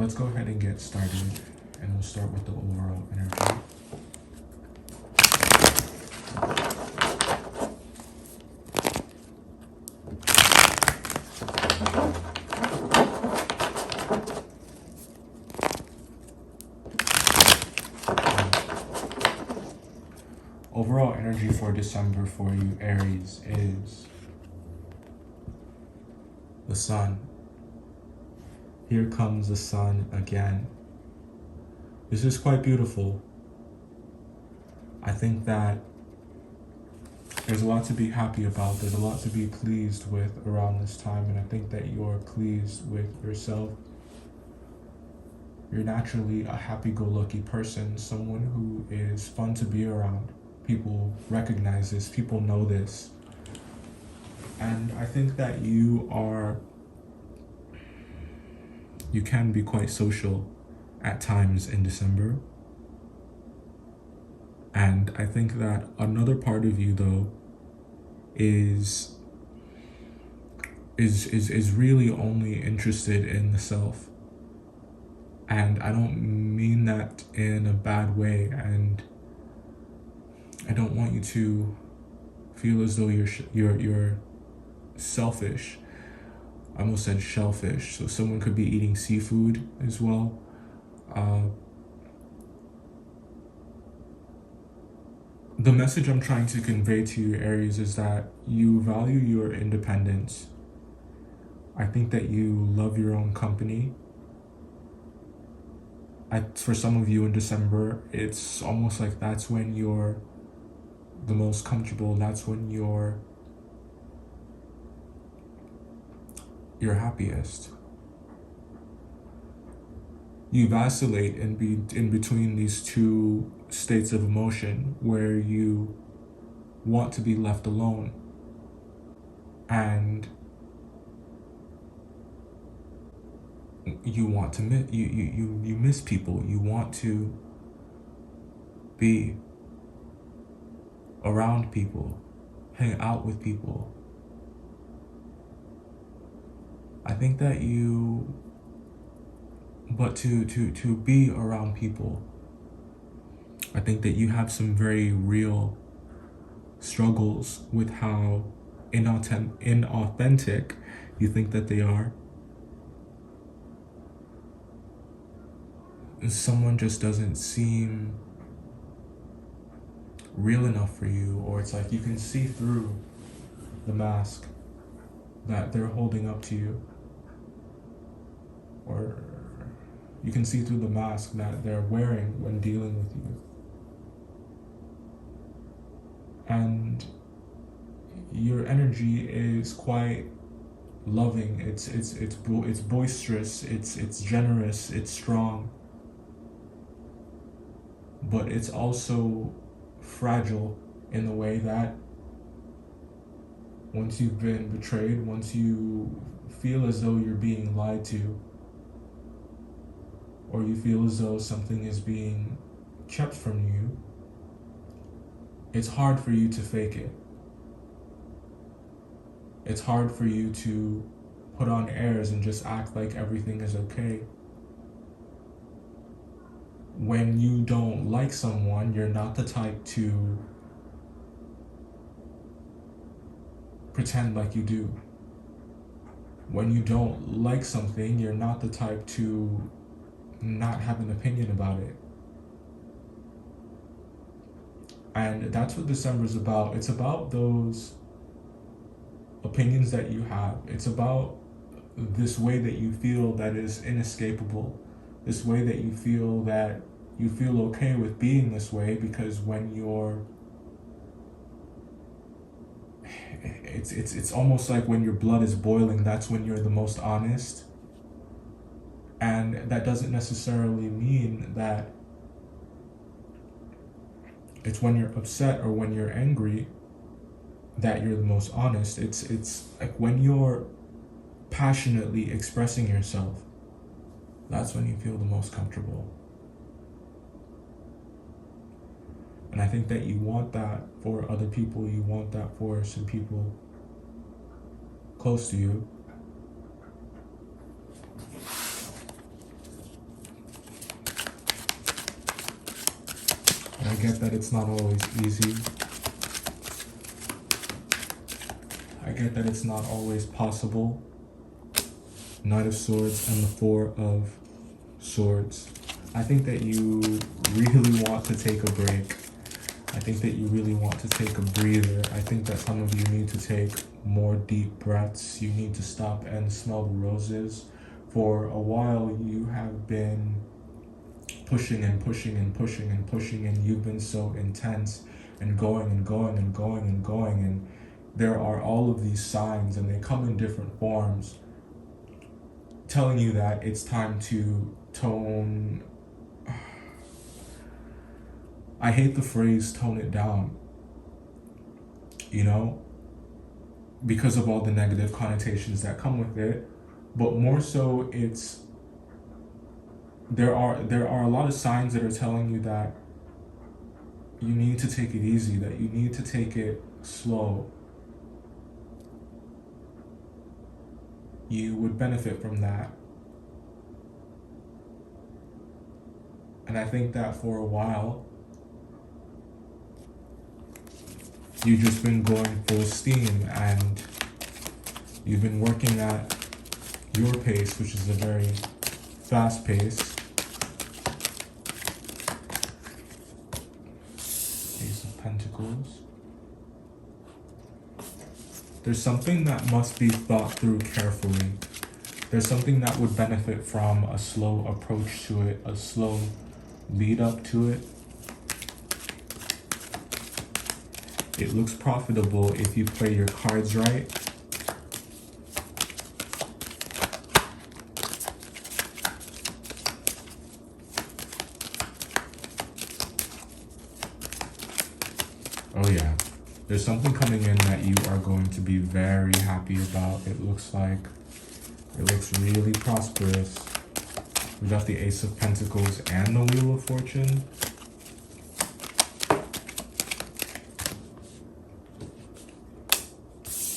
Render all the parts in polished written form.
let's go ahead and get started, and we'll start with the overall energy. Overall energy for December for you, Aries, is the sun. Here comes the sun again. This is quite beautiful. I think that there's a lot to be happy about. There's a lot to be pleased with around this time, and I think that you're pleased with yourself. You're naturally a happy-go-lucky person, someone who is fun to be around. People recognize this, people know this. And I think that you can be quite social at times in December. And I think that another part of you, though, is really only interested in the self. And I don't mean that in a bad way, and I don't want you to feel as though you're selfish. I almost said shellfish. So someone could be eating seafood as well. The message I'm trying to convey to you, Aries, is that you value your independence. I think that you love your own company. For some of you in December, it's almost like that's when you're the most comfortable. That's when you're happiest. You vacillate in between these two states of emotion, where you want to be left alone and you want to you miss people. You want to be around people, hang out with people. I think that but to be around people, I think that you have some very real struggles with how inauthentic you think that they are. Someone just doesn't seem real enough for you, or it's like you can see through the mask that they're holding up to you, or you can see through the mask that they're wearing when dealing with you. And your energy is quite loving. It's boisterous. It's generous. It's strong. But it's also fragile in the way that once you've been betrayed, once you feel as though you're being lied to, or you feel as though something is being kept from you, it's hard for you to fake it. It's hard for you to put on airs and just act like everything is okay. When you don't like someone, you're not the type to pretend like you do. When you don't like something, you're not the type to not have an opinion about it. And that's what December's about. It's about those opinions that you have. It's about this way that you feel that is inescapable. This way that you feel okay with being this way, because when you're it's almost like when your blood is boiling, that's when you're the most honest. And that doesn't necessarily mean that it's when you're upset or when you're angry that you're the most honest. It's like when you're passionately expressing yourself, that's when you feel the most comfortable. And I think that you want that for other people. You want that for some people close to you. get that it's not always easy. I get that it's not always possible. Knight of Swords and the Four of Swords. I think that you really want to take a break. I think that you really want to take a breather. I think that some of you need to take more deep breaths. You need to stop and smell the roses. For a while, you have been pushing and pushing and pushing and pushing, and you've been so intense and going and going and going and going, and there are all of these signs, and they come in different forms, telling you that it's time to tone. I hate the phrase tone it down, you know, because of all the negative connotations that come with it, but more so it's there are a lot of signs that are telling you that you need to take it easy, that you need to take it slow. You would benefit from that. And I think that for a while, you've just been going full steam and you've been working at your pace, which is a very fast pace. Ace of Pentacles. There's something that must be thought through carefully. There's something that would benefit from a slow approach to it, a slow lead up to it. It looks profitable if you play your cards right. Oh yeah, there's something coming in that you are going to be very happy about. It looks really prosperous. We got the Ace of Pentacles and the Wheel of Fortune.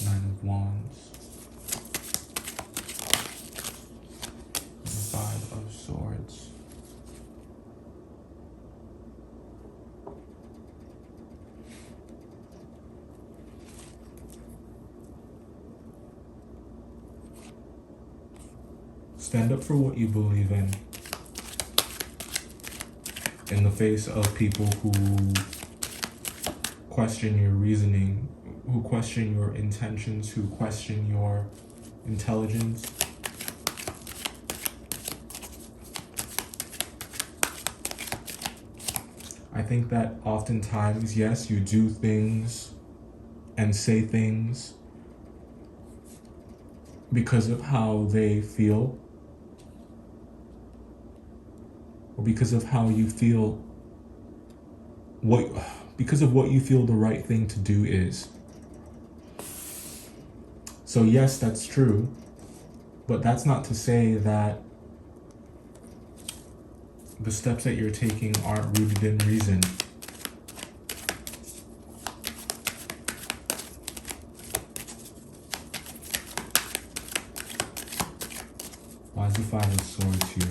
Nine of Wands. And the Five of Swords. Stand up for what you believe in the face of people who question your reasoning, who question your intentions, who question your intelligence. I think that oftentimes, yes, you do things and say things because of how they feel, or because of how you feel, because of what you feel the right thing to do is. So yes, that's true, but that's not to say that the steps that you're taking aren't rooted in reason. Why is the Five of Swords here?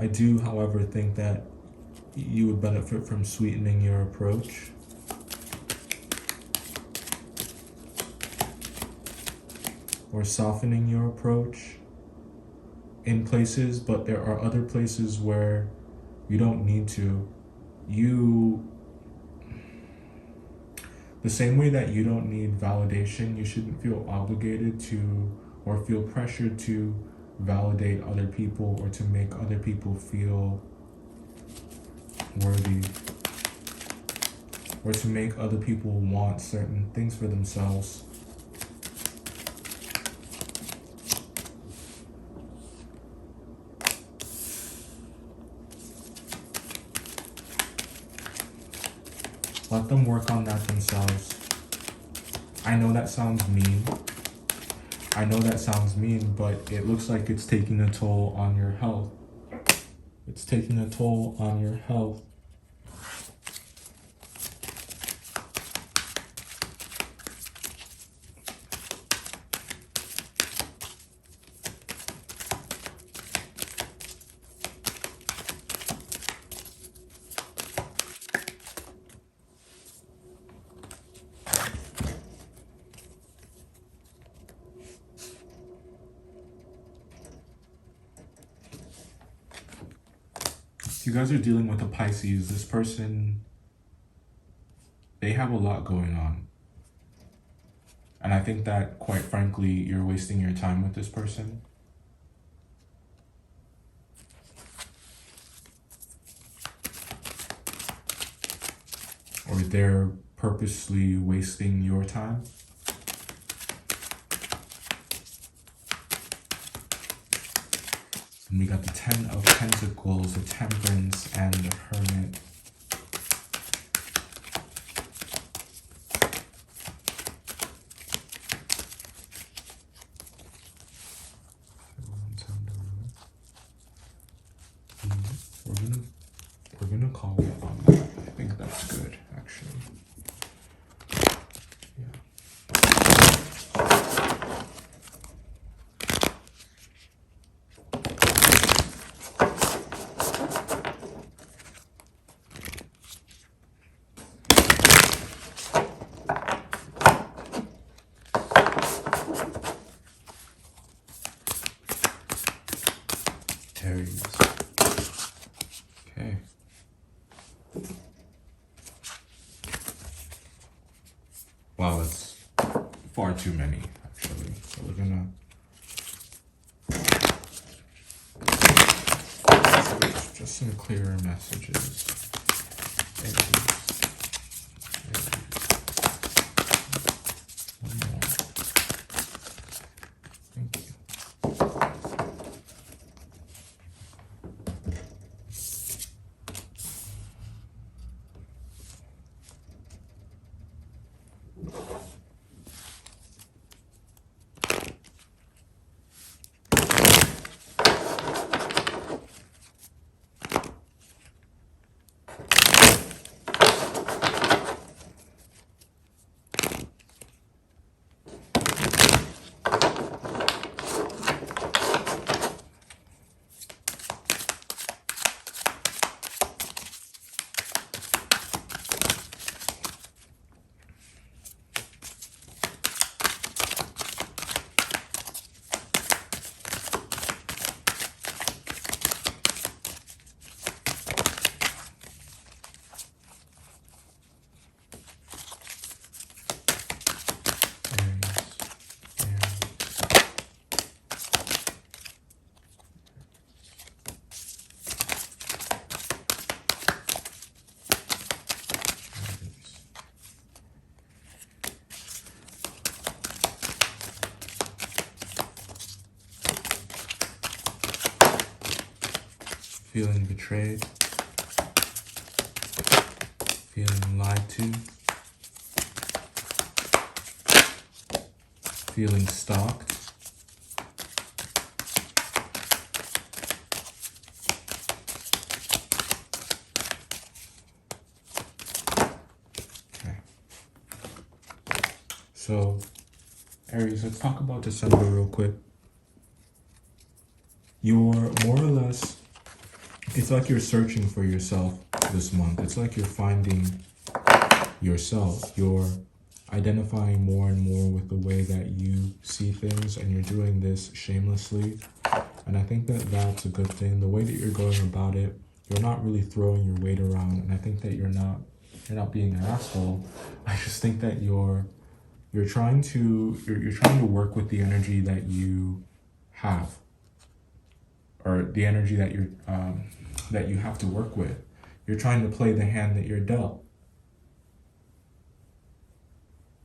I do, however, think that you would benefit from sweetening your approach. Or softening your approach in places, but there are other places where you don't need to. The same way that you don't need validation, you shouldn't feel obligated to or feel pressured to validate other people or to make other people feel worthy or to make other people want certain things for themselves. Let them work on that themselves. I know that sounds mean. But it looks like it's taking a toll on your health. It's taking a toll on your health. you guys are dealing with a Pisces. This person, they have a lot going on. And I think that, quite frankly, you're wasting your time with this person. Or they're purposely wasting your time. And we got the 10 of Pentacles, the Temperance, and the Hermit. We're gonna call it on that. I think that's good, actually. Aries. Okay. Wow, that's far too many, actually. So we're gonna just some clearer messages. Aries. One more. Thank you. Feeling betrayed, feeling lied to, feeling stalked, okay. So, Aries, let's talk about December real quick. You're more or less, it's like you're searching for yourself this month. It's like you're finding yourself. You're identifying more and more with the way that you see things, and you're doing this shamelessly. And I think that that's a good thing. The way that you're going about it, you're not really throwing your weight around. And I think that you're not being an asshole. I just think that you're trying to work with the energy that you have, or the energy that you have to work with. You're trying to play the hand that you're dealt.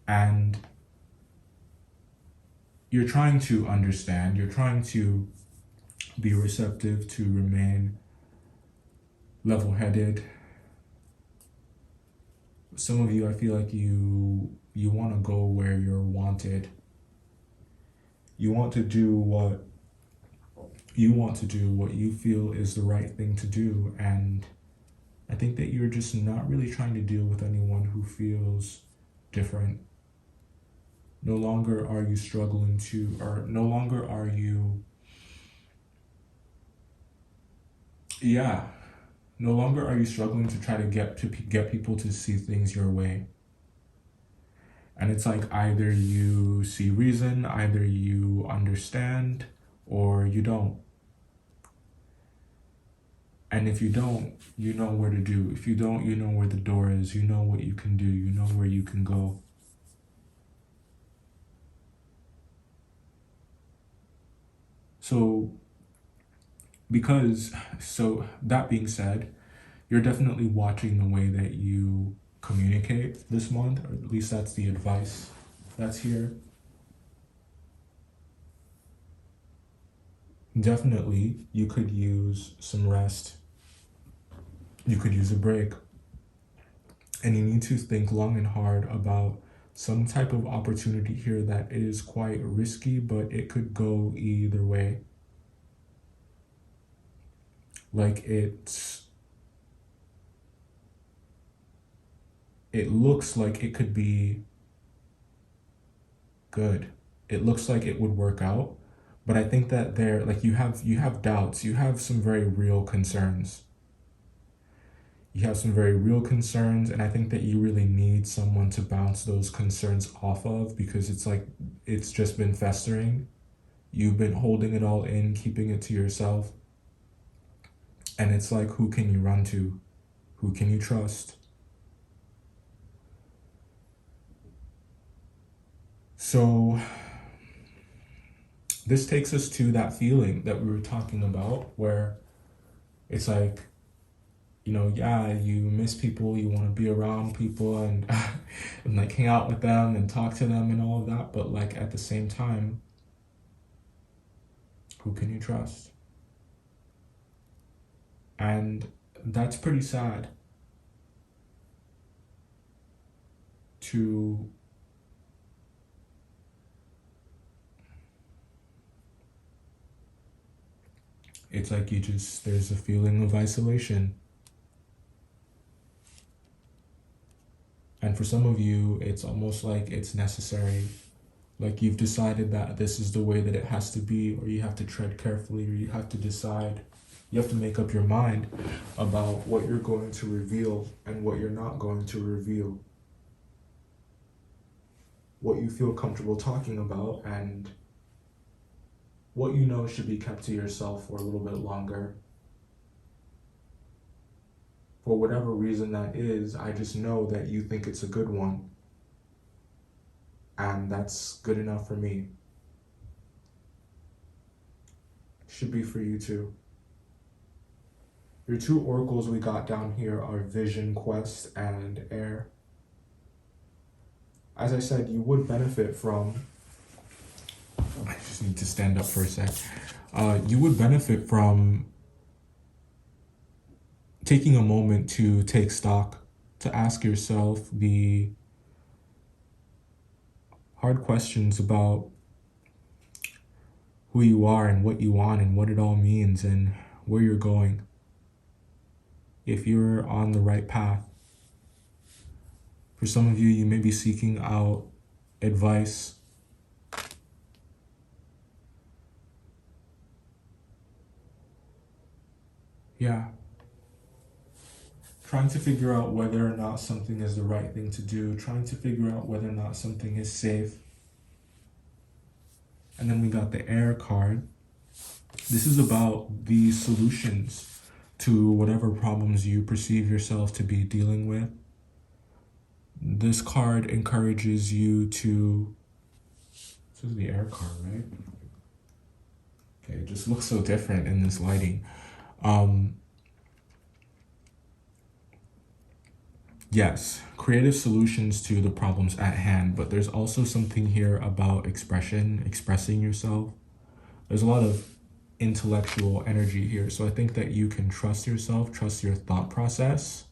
And you're trying to understand, you're trying to be receptive, to remain level-headed. Some of you, I feel like you want to go where you're wanted. You want to do what you feel is the right thing to do. And I think that you're just not really trying to deal with anyone who feels different. No longer are you struggling to, or no longer are you, no longer are you struggling to try to get people to see things your way. And it's like either you see reason, either you understand, or you don't. And if you don't, you know where to do. If you don't, you know where the door is. You know what you can do. You know where you can go. So that being said, you're definitely watching the way that you communicate this month, or at least that's the advice that's here. Definitely, you could use some rest. You could use a break. And you need to think long and hard about some type of opportunity here that is quite risky, but it could go either way. Like it looks like it could be good. It looks like it would work out, but I think that you have doubts. You have some very real concerns. You have some very real concerns, and I think that you really need someone to bounce those concerns off of, because it's like it's just been festering. You've been holding it all in, keeping it to yourself. And it's like, who can you run to? Who can you trust? So this takes us to that feeling that we were talking about, where it's like, yeah, you miss people, you want to be around people and and like hang out with them and talk to them and all of that, but like at the same time, who can you trust? And that's pretty sad to it's like there's a feeling of isolation. And for some of you, it's almost like it's necessary. Like you've decided that this is the way that it has to be, or you have to tread carefully, or you have to decide. You have to make up your mind about what you're going to reveal and what you're not going to reveal. What you feel comfortable talking about and what you know should be kept to yourself for a little bit longer. For whatever reason that is, I just know that you think it's a good one. And that's good enough for me. Should be for you too. Your two oracles we got down here are Vision, Quest, and Air. As I said, you would benefit from... I just need to stand up for a sec. You would benefit from taking a moment to take stock, to ask yourself the hard questions about who you are and what you want and what it all means and where you're going. If you're on the right path. For some of you, you may be seeking out advice. Yeah. Trying to figure out whether or not something is the right thing to do. Trying to figure out whether or not something is safe. And then we got the Air card. This is about the solutions to whatever problems you perceive yourself to be dealing with. This card encourages you to... This is the Air card, right? Okay, it just looks so different in this lighting. Yes, creative solutions to the problems at hand, but there's also something here about expressing yourself. There's a lot of intellectual energy here, so I think that you can trust yourself, trust your thought process,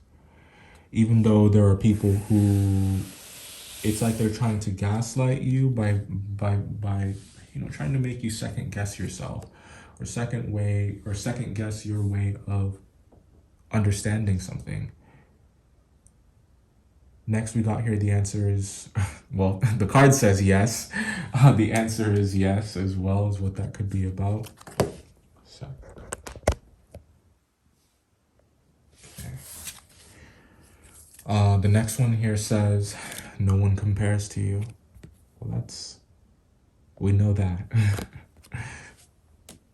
even though there are people who it's like they're trying to gaslight you by trying to make you second guess yourself, or second guess your way of understanding something. Next, we got here, the answer is, well, the card says yes. The answer is yes, as well as what that could be about. So, okay. The next one here says, no one compares to you. Well, we know that.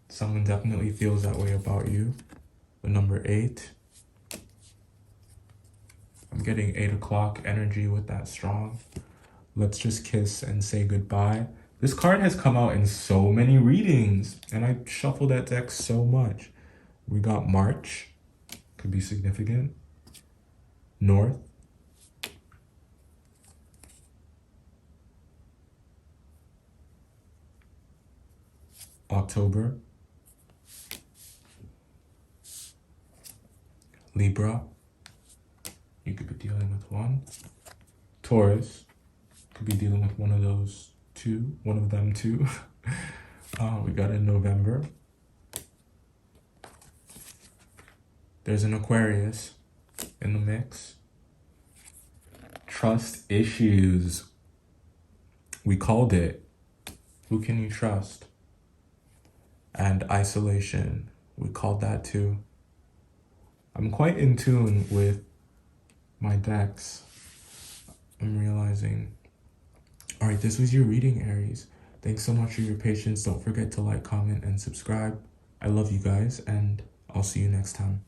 Someone definitely feels that way about you. the number 8. I'm getting 8 o'clock energy with that strong. Let's just kiss and say goodbye. This card has come out in so many readings, and I shuffled that deck so much. We got March, could be significant. North. October. Libra. You could be dealing with one. Taurus. Could be dealing with one of those two. One of them too. We got in November. There's an Aquarius in the mix. Trust issues. We called it. Who can you trust? And isolation. We called that too. I'm quite in tune with my decks. I'm realizing. All right, this was your reading, Aries. Thanks so much for your patience. Don't forget to like, comment, and subscribe. I love you guys, and I'll see you next time.